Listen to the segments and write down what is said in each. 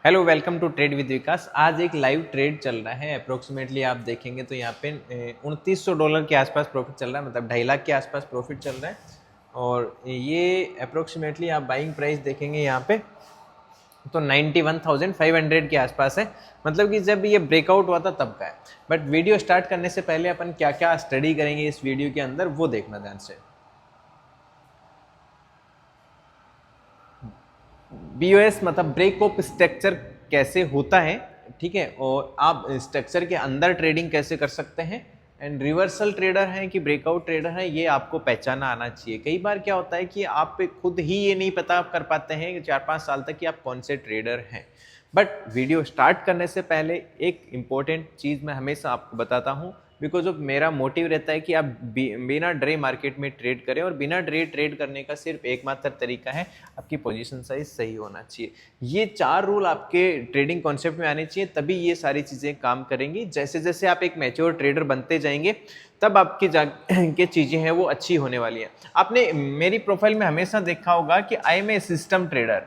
Hello, welcome to trade with Vikas. आज एक live trade चल रहा है। अप्रोक्सीमेटली आप देखेंगे तो यहाँ पे $2900 के आसपास प्रॉफिट चल रहा है, मतलब 2.5 लाख के आसपास प्रॉफिट चल रहा है। और ये अप्रोक्सीमेटली आप बाइंग प्राइस देखेंगे यहाँ पे तो 91,500 के आसपास है, मतलब कि जब ये ब्रेकआउट हुआ था तब का है। बट वीडियो स्टार्ट करने से पहले अपन क्या क्या स्टडी करेंगे इस वीडियो के अंदर वो देखना ध्यान से। बीओएस मतलब ब्रेक ऑफ स्ट्रक्चर कैसे होता है, ठीक है, और आप स्ट्रक्चर के अंदर ट्रेडिंग कैसे कर सकते हैं। एंड रिवर्सल ट्रेडर हैं कि ब्रेकआउट ट्रेडर हैं, ये आपको पहचाना आना चाहिए। कई बार क्या होता है कि आप खुद ही ये नहीं पता कर पाते हैं 4-5 साल तक कि आप कौन से ट्रेडर हैं। बट वीडियो स्टार्ट करने से पहले एक इम्पोर्टेंट चीज़ मैं हमेशा आपको बताता हूँ, बिकॉज ऑफ मेरा मोटिव रहता है कि आप बिना डरे मार्केट में ट्रेड करें। और बिना डरे ट्रेड करने का सिर्फ एकमात्र तरीका है, आपकी पोजीशन साइज सही होना चाहिए। ये 4 रूल आपके ट्रेडिंग कॉन्सेप्ट में आने चाहिए, तभी ये सारी चीज़ें काम करेंगी। जैसे जैसे आप एक मैच्योर ट्रेडर बनते जाएंगे तब आपकी के चीज़ें हैं वो अच्छी होने वाली हैं। आपने मेरी प्रोफाइल में हमेशा देखा होगा कि I am a system trader.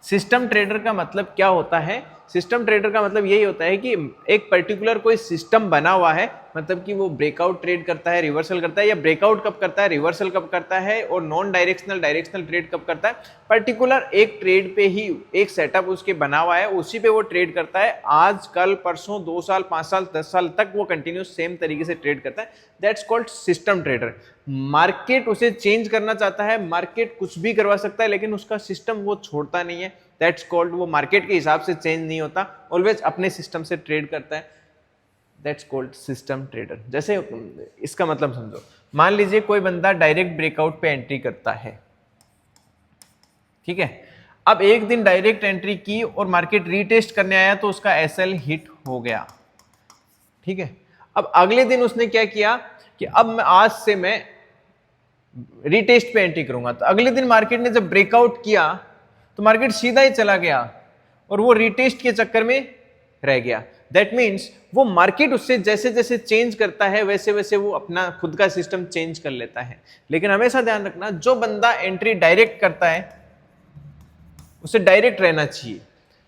System trader का मतलब क्या होता है? सिस्टम ट्रेडर का मतलब यही होता है कि एक पर्टिकुलर कोई सिस्टम बना हुआ है, मतलब कि वो ब्रेकआउट ट्रेड करता है, रिवर्सल करता है, या ब्रेकआउट कब करता है, रिवर्सल कब करता है, और नॉन डायरेक्शनल डायरेक्शनल ट्रेड कब करता है। पर्टिकुलर एक ट्रेड पे ही एक सेटअप उसके बना हुआ है, उसी पे वो ट्रेड करता है। आज कल परसों 2 साल 5 साल 10 साल तक वो कंटिन्यूस सेम तरीके से ट्रेड करता है। That's called system trader. Market उसे चेंज करना चाहता है, मार्केट कुछ भी करवा सकता है, लेकिन उसका सिस्टम वो छोड़ता नहीं है। दैट्स कॉल्ड, वो मार्केट के हिसाब से चेंज नहीं होता, ऑलवेज अपने सिस्टम से ट्रेड करता है। That's called system trader. जैसे इसका मतलब समझो, मान लीजिए कोई बंदा डायरेक्ट ब्रेकआउट पे एंट्री करता है, ठीक है। अब एक दिन डायरेक्ट एंट्री की और मार्केट रीटेस्ट करने आया तो उसका एसएल हिट हो गया, ठीक है। अब अगले दिन उसने क्या किया कि अब आज से मैं रीटेस्ट पे एंट्री करूंगा। तो अगले दिन मार्केट ने जब ब्रेकआउट किया तो मार्केट सीधा ही चला गया और वो रीटेस्ट के चक्कर में रह गया। दैट मीन्स वो मार्केट उससे जैसे जैसे चेंज करता है वैसे वैसे वो अपना खुद का सिस्टम चेंज कर लेता है। लेकिन हमेशा ध्यान रखना, जो बंदा एंट्री डायरेक्ट करता है उसे डायरेक्ट रहना चाहिए,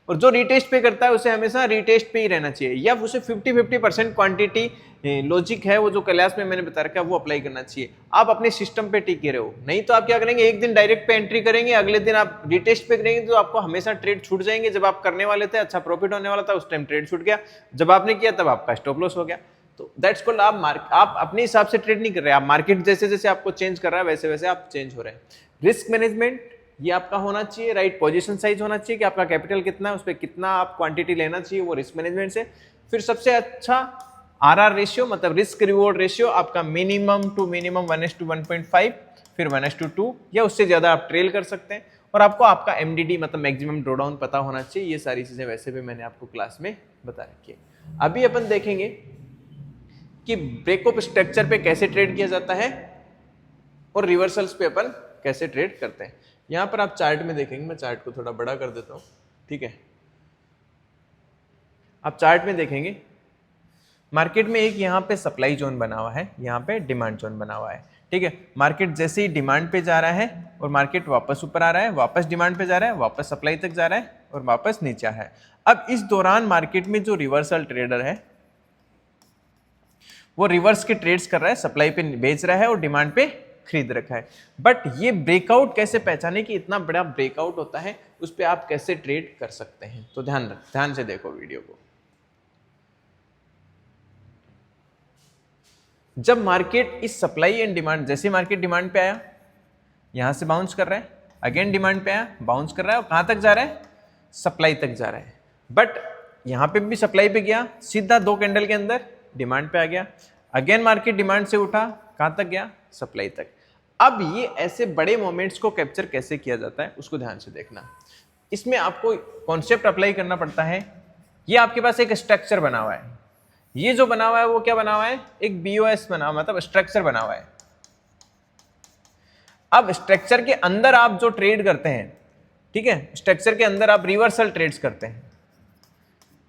और जो रीटेस्ट पे करता है उसे हमेशा रीटेस्ट पे ही रहना चाहिए, या उसे 50-50% क्वांटिटी लॉजिक है वो जो क्लास में मैंने बता रखा है वो अप्लाई करना चाहिए। आप अपने सिस्टम पे टिके रहो, नहीं तो आप क्या करेंगे, एक दिन डायरेक्ट पे एंट्री करेंगे, अगले दिन आप रीटेस्ट पे करेंगे तो आपको हमेशा ट्रेड छूट जाएंगे। जब आप करने वाले थे, अच्छा प्रॉफिट होने वाला था, उस टाइम ट्रेड छूट गया, जब आपने किया तब आपका स्टॉप लॉस हो गया। तो दैट्स कॉल्ड, आप अपने हिसाब से ट्रेड नहीं कर रहे, आप मार्केट जैसे जैसे आपको चेंज कर रहा है वैसे वैसे आप चेंज हो रहे हैं। रिस्क मैनेजमेंट ये आपका होना चाहिए, राइट पोजीशन साइज होना चाहिए कि आपका कैपिटल कितना है, उस पर कितना आप क्वांटिटी लेना चाहिए, वो रिस्क मैनेजमेंट से। फिर सबसे अच्छा आरआर रेशियो, मतलब रिस्क रिवॉर्ड रेशियो आपका मिनिमम टू मिनिमम 1:1.5, फिर 1:2 या उससे ज्यादा आप ट्रेल कर सकते हैं। और आपको आपका एमडीडी मतलब मैक्सिमम ड्रॉडाउन पता होना चाहिए। ये सारी चीजें वैसे भी मैंने आपको क्लास में बता रखी है। अभी अपन देखेंगे कि ब्रेकअप स्ट्रक्चर पे कैसे ट्रेड किया जाता है और रिवर्सल्स पे अपन कैसे ट्रेड करते हैं। यहां पर आप चार्ट में देखेंगे, मैं चार्ट को थोड़ा बड़ा कर देता हूं, ठीक है। आप चार्ट में देखेंगे मार्केट में एक यहाँ पे सप्लाई जोन बना हुआ है, यहाँ पे डिमांड जोन बना हुआ है, ठीक है। मार्केट जैसे ही डिमांड पे जा रहा है और मार्केट वापस ऊपर आ रहा है, वापस डिमांड पे जा रहा है, वापस सप्लाई तक जा रहा है और वापस नीचे आ रहा है। अब इस दौरान मार्केट में जो रिवर्सल ट्रेडर है वो रिवर्स के ट्रेड्स कर रहा है, सप्लाई पे बेच रहा है और डिमांड पे खरीद रखा है। बट ये ब्रेकआउट कैसे पहचाने कि इतना बड़ा ब्रेकआउट होता है, उस पर आप कैसे ट्रेड कर सकते हैं। तो ध्यान से देखो वीडियो को। जब मार्केट इस सप्लाई एंड डिमांड, जैसे मार्केट डिमांड पे आया यहां से बाउंस कर रहा है, अगेन डिमांड पे आया बाउंस कर रहा है, और कहां तक जा रहा है, सप्लाई तक जा रहा है। बट यहां पे भी सप्लाई पे गया, सीधा 2 कैंडल के अंदर डिमांड पे आ गया, अगेन मार्केट डिमांड से उठा, कहां तक गया, सप्लाई तक। अब ये ऐसे बड़े मोमेंट्स को कैप्चर कैसे किया जाता है उसको ध्यान से देखना। इसमें आपको कॉन्सेप्ट अप्लाई करना पड़ता है। ये आपके पास एक स्ट्रक्चर बना हुआ है, ये जो बना हुआ है वो क्या बना हुआ है, एक बीओएस बना हुआ, मतलब स्ट्रक्चर बना हुआ है। अब स्ट्रक्चर के अंदर आप जो ट्रेड करते हैं, ठीक है, स्ट्रक्चर के अंदर आप रिवर्सल ट्रेड्स करते हैं।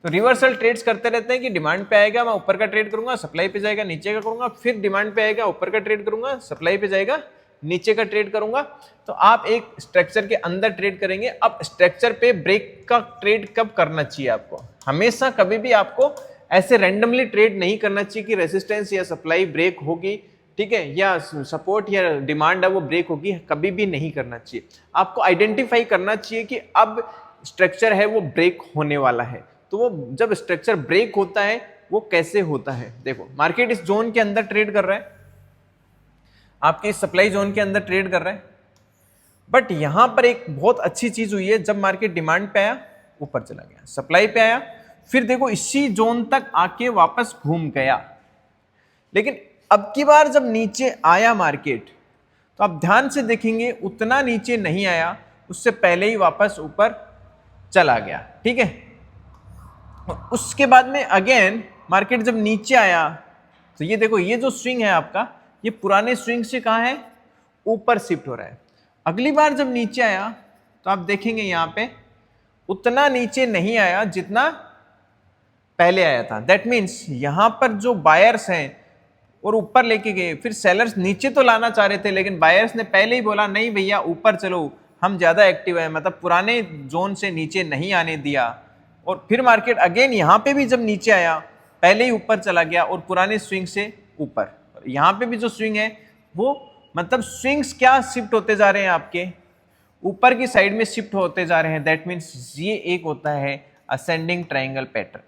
तो रिवर्सल ट्रेड्स करते रहते हैं कि डिमांड पे आएगा मैं ऊपर का ट्रेड करूंगा, सप्लाई पे जाएगा नीचे का करूंगा, फिर डिमांड पे आएगा ऊपर का ट्रेड करूंगा, सप्लाई पे जाएगा नीचे का ट्रेड करूंगा, तो आप एक स्ट्रक्चर के अंदर ट्रेड करेंगे। अब स्ट्रक्चर पे ब्रेक का ट्रेड कब करना चाहिए आपको? हमेशा कभी भी आपको ऐसे रैंडमली ट्रेड नहीं करना चाहिए कि रेजिस्टेंस या सप्लाई ब्रेक होगी, ठीक है, या सपोर्ट या डिमांड है वो ब्रेक होगी, कभी भी नहीं करना चाहिए। आपको आइडेंटिफाई करना चाहिए कि अब स्ट्रक्चर है वो ब्रेक होने वाला है। तो वो जब स्ट्रक्चर ब्रेक होता है वो कैसे होता है? देखो, मार्केट इस जोन के अंदर ट्रेड कर रहा है, आपके सप्लाई जोन के अंदर ट्रेड कर रहा है, बट यहां पर एक बहुत अच्छी चीज हुई है, जब मार्केट डिमांड पे आया ऊपर चला गया, सप्लाई पे आया, फिर देखो इसी जोन तक आके वापस घूम गया। लेकिन अब की बार जब नीचे आया मार्केट, तो आप ध्यान से देखेंगे उतना नीचे नहीं आया, उससे पहले ही वापस ऊपर चला गया, ठीक है। उसके बाद में अगेन मार्केट जब नीचे आया, तो ये देखो ये जो स्विंग है आपका, ये पुराने स्विंग से कहां है? ऊपर शिफ्ट हो रहा है। अगली बार जब नीचे आया तो आप देखेंगे यहां पे उतना नीचे नहीं आया जितना पहले आया था। दैट मीन्स यहां पर जो बायर्स हैं और ऊपर लेके गए, फिर सेलर्स नीचे तो लाना चाह रहे थे, लेकिन बायर्स ने पहले ही बोला नहीं भैया ऊपर चलो, हम ज्यादा एक्टिव है, मतलब पुराने जोन से नीचे नहीं आने दिया। और फिर मार्केट अगेन यहां पे भी जब नीचे आया, पहले ही ऊपर चला गया और पुराने स्विंग से ऊपर। यहां पे भी जो स्विंग है वो मतलब स्विंग्स क्या शिफ्ट होते जा रहे हैं, आपके ऊपर की साइड में शिफ्ट होते जा रहे हैं। दैट मीन्स ये एक होता है असेंडिंग ट्रायंगल पैटर्न,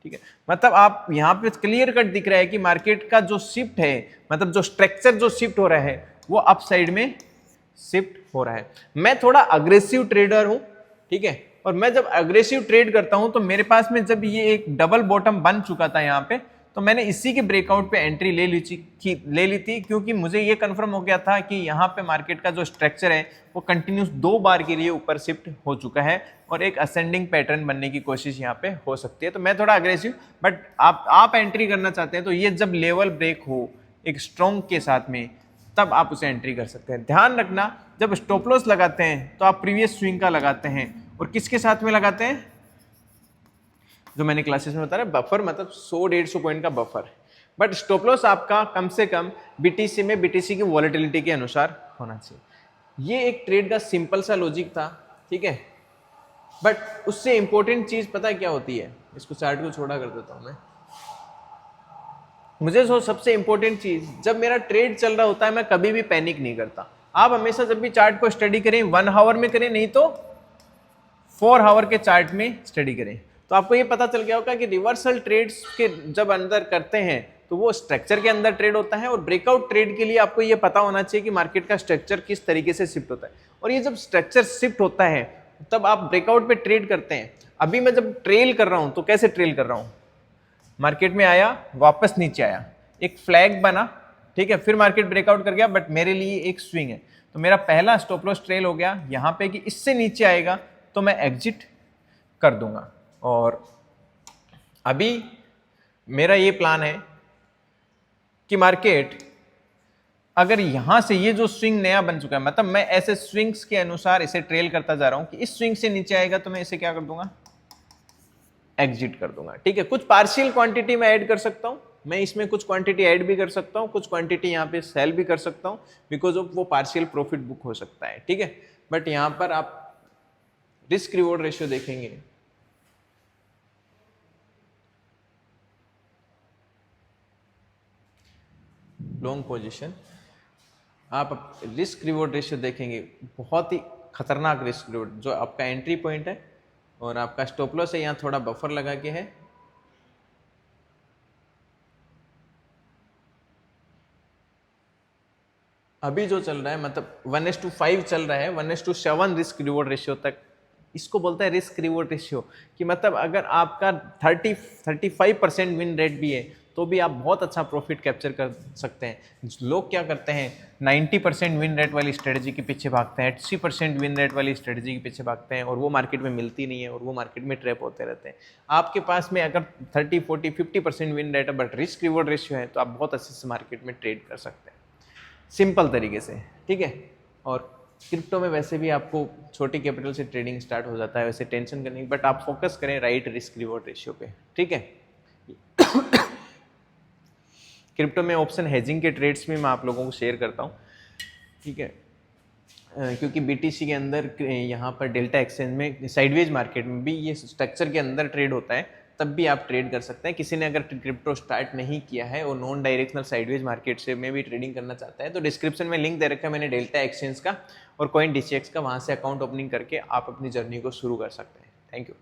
ठीक है। मतलब आप यहां पे क्लियर कट दिख रहा है कि मार्केट का जो शिफ्ट है, मतलब जो स्ट्रक्चर जो शिफ्ट हो रहा है वो अप साइड में शिफ्ट हो रहा है। मैं थोड़ा अग्रेसिव ट्रेडर हूं, ठीक है, और मैं जब अग्रेसिव ट्रेड करता हूं तो मेरे पास में जब ये एक डबल बॉटम बन चुका था यहां पे, तो मैंने इसी के ब्रेकआउट पे एंट्री ले ली थी, क्योंकि मुझे ये कंफर्म हो गया था कि यहाँ पे मार्केट का जो स्ट्रक्चर है वो कंटिन्यूस 2 बार के लिए ऊपर शिफ्ट हो चुका है और एक असेंडिंग पैटर्न बनने की कोशिश यहाँ पे हो सकती है। तो मैं थोड़ा अग्रेसिव, बट आप एंट्री करना चाहते हैं तो ये जब लेवल ब्रेक हो एक स्ट्रॉन्ग के साथ में, तब आप उसे एंट्री कर सकते हैं। ध्यान रखना, जब स्टॉप लॉस लगाते हैं तो आप प्रीवियस स्विंग का लगाते हैं, और किसके साथ में लगाते हैं? जो मैंने क्लासेस में बताया बफर, मतलब 100-150 पॉइंट का बफर। बट स्टॉप लॉस आपका कम से कम बीटीसी में बीटीसी की वॉलेटिलिटी के अनुसार होना चाहिए। ये एक ट्रेड का सिंपल सा लॉजिक था, ठीक है, बट उससे इंपॉर्टेंट चीज पता है क्या होती है? इसको चार्ट को छोड़ा कर देता हूं मैं। मुझे सबसे इंपॉर्टेंट चीज, जब मेरा ट्रेड चल रहा होता है मैं कभी भी पैनिक नहीं करता। आप हमेशा जब भी चार्ट को स्टडी करें 1 आवर में करें, नहीं तो 4 आवर के चार्ट में स्टडी करें। तो आपको ये पता चल गया होगा कि रिवर्सल ट्रेड्स के जब अंदर करते हैं तो वो स्ट्रक्चर के अंदर ट्रेड होता है, और ब्रेकआउट ट्रेड के लिए आपको ये पता होना चाहिए कि मार्केट का स्ट्रक्चर किस तरीके से शिफ्ट होता है। और ये जब स्ट्रक्चर शिफ्ट होता है तब आप ब्रेकआउट पे ट्रेड करते हैं। अभी मैं जब ट्रेल कर रहा हूं तो कैसे ट्रेल कर रहा हूं? मार्केट में आया, वापस नीचे आया, एक फ्लैग बना, ठीक है, फिर मार्केट ब्रेकआउट कर गया, बट मेरे लिए एक स्विंग है, तो मेरा पहला स्टॉप लॉस ट्रेल हो गया यहां पे कि इससे नीचे आएगा तो मैं एग्जिट कर दूंगा। और अभी मेरा ये प्लान है कि मार्केट अगर यहां से ये जो स्विंग नया बन चुका है, मतलब मैं ऐसे स्विंग्स के अनुसार इसे ट्रेल करता जा रहा हूं कि इस स्विंग से नीचे आएगा तो मैं इसे क्या कर दूंगा? एग्जिट कर दूंगा, ठीक है। कुछ पार्शियल क्वांटिटी में ऐड कर सकता हूं, मैं इसमें कुछ क्वांटिटी ऐड भी कर सकता हूं, कुछ क्वांटिटी यहां पे सेल भी कर सकता हूं, बिकॉज ऑफ वो पार्शियल प्रॉफिट बुक हो सकता है, ठीक है। बट यहां पर आप रिस्क रिवॉर्ड रेशियो देखेंगे, लॉन्ग पोजीशन, आप रिस्क रिवॉर्ड रेशियो देखेंगे, बहुत ही खतरनाक रिस्क रिवॉर्ड। जो आपका एंट्री पॉइंट है और आपका स्टॉप लॉस है, यहाँ थोड़ा बफर लगा के है, अभी जो चल रहा है मतलब 1:5 चल रहा है, 1:7 रिस्क रिवॉर्ड रेशियो तक, इसको बोलता है रिस्क रिवॉर्ड रेशियो। कि मतलब अगर आपका 35% विन रेट भी है तो भी आप बहुत अच्छा प्रॉफिट कैप्चर कर सकते हैं। लोग क्या करते हैं, 90% विन रेट वाली स्ट्रेटजी के पीछे भागते हैं, 80% विन रेट वाली स्ट्रेटजी के पीछे भागते हैं, और वो मार्केट में मिलती नहीं है और वो मार्केट में ट्रैप होते रहते हैं। आपके पास में अगर 30, 40, 50% विन रेट है बट रिस्क रिवॉर्ड रेशियो है, तो आप बहुत अच्छे से मार्केट में ट्रेड कर सकते हैं सिंपल तरीके से, ठीक है। और क्रिप्टो में वैसे भी आपको छोटी कैपिटल से ट्रेडिंग स्टार्ट हो जाता है, वैसे टेंशन करनी, बट आप फोकस करें राइट रिस्क रिवॉर्ड रेशियो पे, ठीक है। क्रिप्टो में ऑप्शन हेजिंग के ट्रेड्स भी मैं आप लोगों को शेयर करता हूँ। ठीक है। क्योंकि बीटीसी के अंदर यहाँ पर डेल्टा एक्सचेंज में साइडवेज मार्केट में भी ये स्ट्रक्चर के अंदर ट्रेड होता है, तब भी आप ट्रेड कर सकते हैं। किसी ने अगर क्रिप्टो स्टार्ट नहीं किया है और नॉन डायरेक्शनल साइडवेज मार्केट से में भी ट्रेडिंग करना चाहता है तो डिस्क्रिप्शन में लिंक दे रखा है मैंने डेल्टा एक्सचेंज का और कॉइन डीसीएक्स का, वहाँ से अकाउंट ओपनिंग करके आप अपनी जर्नी को शुरू कर सकते हैं। Thank you.